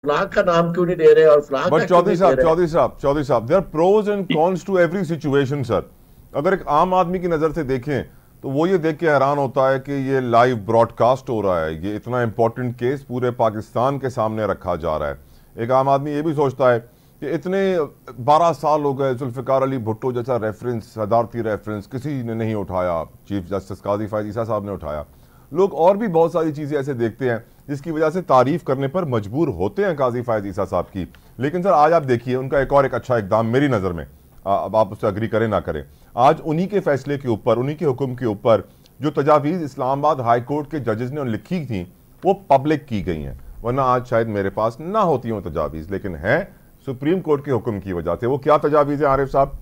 फलां का नाम क्यों नहीं दे रहे और फलां का बट क्यों नहीं दे रहे? चौधरी साहब, there are pros and cons to every situation sir. अगर एक आम आदमी की नजर से देखें तो वो ये देख के हैरान होता है कि ये लाइव ब्रॉडकास्ट हो रहा है, ये इतना इंपॉर्टेंट केस पूरे पाकिस्तान के सामने रखा जा रहा है। एक आम आदमी ये भी सोचता है कि इतने 12 साल हो गए, जुल्फ़िकार अली भुट्टो जैसा रेफरेंस, सदारती रेफरेंस किसी ने नहीं उठाया, चीफ जस्टिस काजी फ़ायज़ ईसा साहब ने उठाया। लोग और भी बहुत सारी चीज़ें ऐसे देखते हैं जिसकी वजह से तारीफ करने पर मजबूर होते हैं काजी फ़ायज़ ईसा साहब की। लेकिन सर आज आप देखिए उनका एक अच्छा इकदाम मेरी नज़र में, अब आप उससे अग्री करें ना करें, आज उन्हीं के फैसले के ऊपर, उन्हीं के हुक्म के ऊपर जो तजावीज़ इस्लामाबाद हाई कोर्ट के जजेस ने लिखी थी वो पब्लिक की गई हैं। वरना आज शायद मेरे पास ना होती हूँ तजावीज़, लेकिन है सुप्रीम कोर्ट के हुक्म की वजह से। वो क्या तजावीज़ है आरिफ साहब,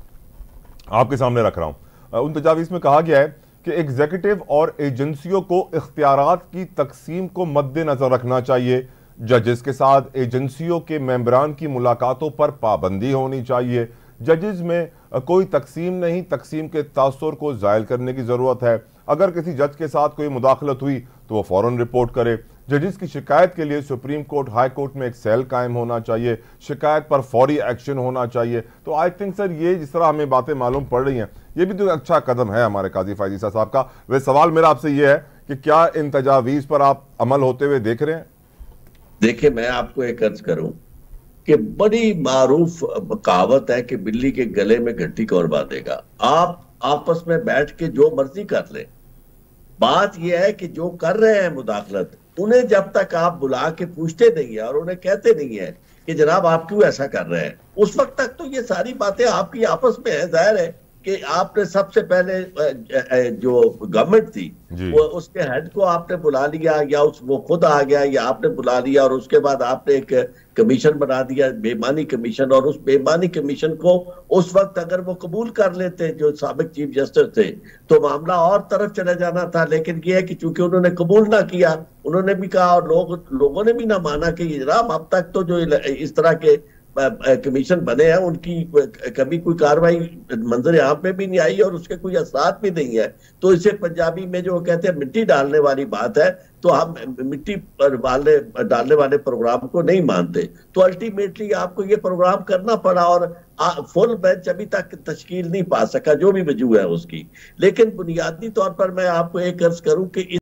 आपके सामने रख रहा हूँ। उन तजावीज़ में कहा गया है कि एग्जीक्यूटिव और एजेंसियों को इख्तियारात की तकसीम को मद्देनजर रखना चाहिए। जजेस के साथ एजेंसियों के मेंबरान की मुलाकातों पर पाबंदी होनी चाहिए। जजेस में कोई तकसीम नहीं, तकसीम के तासुर को ज़ायल करने की ज़रूरत है। अगर किसी जज के साथ कोई मुदाखलत हुई तो वो फ़ौरन रिपोर्ट करे। जजेस की शिकायत के लिए सुप्रीम कोर्ट, हाई कोर्ट में एक सेल कायम होना चाहिए, शिकायत पर फौरी एक्शन होना चाहिए। तो आई थिंक सर ये जिस तरह हमें बातें मालूम पड़ रही हैं ये भी तो अच्छा कदम है हमारे काजी फ़ायज़ ईसा साहब का। वह सवाल मेरा आपसे ये है कि क्या इन तजावीज़ पर आप अमल होते हुए देख रहे हैं? देखिए, मैं आपको एक अर्ज करूं कि बड़ी मारूफ कहावत है कि बिल्ली के गले में घंटी कौन बांधेगा। आप आपस में बैठ के जो मर्जी कर ले, बात यह है कि जो कर रहे हैं मुदाखलत, उन्हें जब तक आप बुला के पूछते नहीं है और उन्हें कहते नहीं है कि जनाब आप क्यों ऐसा कर रहे हैं, उस वक्त तक तो ये सारी बातें आपकी आपस में है। जाहिर है कि आपने सबसे पहले जो गवर्नमेंट थी वो उसके हेड को आपने बुला लिया, या वो खुद आ गया या आपने बुला लिया, और उसके बाद आपने एक कमीशन बना दिया, बेईमानी कमीशन। और उस बेईमानी कमीशन को उस वक्त अगर वो कबूल कर लेते जो साबिक चीफ जस्टिस थे तो मामला और तरफ चले जाना था। लेकिन ये है कि चूंकि उन्होंने कबूल ना किया, उन्होंने भी कहा और लोगों ने भी ना माना कि जनाब अब तक तो जो इस तरह के कमीशन बने हैं उनकी कभी कोई कार्रवाई मंजर यहाँ पे भी नहीं आई और उसके कोई असरात भी नहीं है। तो इसे पंजाबी में जो कहते हैं मिट्टी डालने वाली बात है, तो हम मिट्टी डालने वाले प्रोग्राम को नहीं मानते। तो अल्टीमेटली आपको ये प्रोग्राम करना पड़ा और फुल बेंच अभी तक तश्कील नहीं पा सका, जो भी वजह है उसकी। लेकिन बुनियादी तौर पर मैं आपको एक अर्ज करूं कि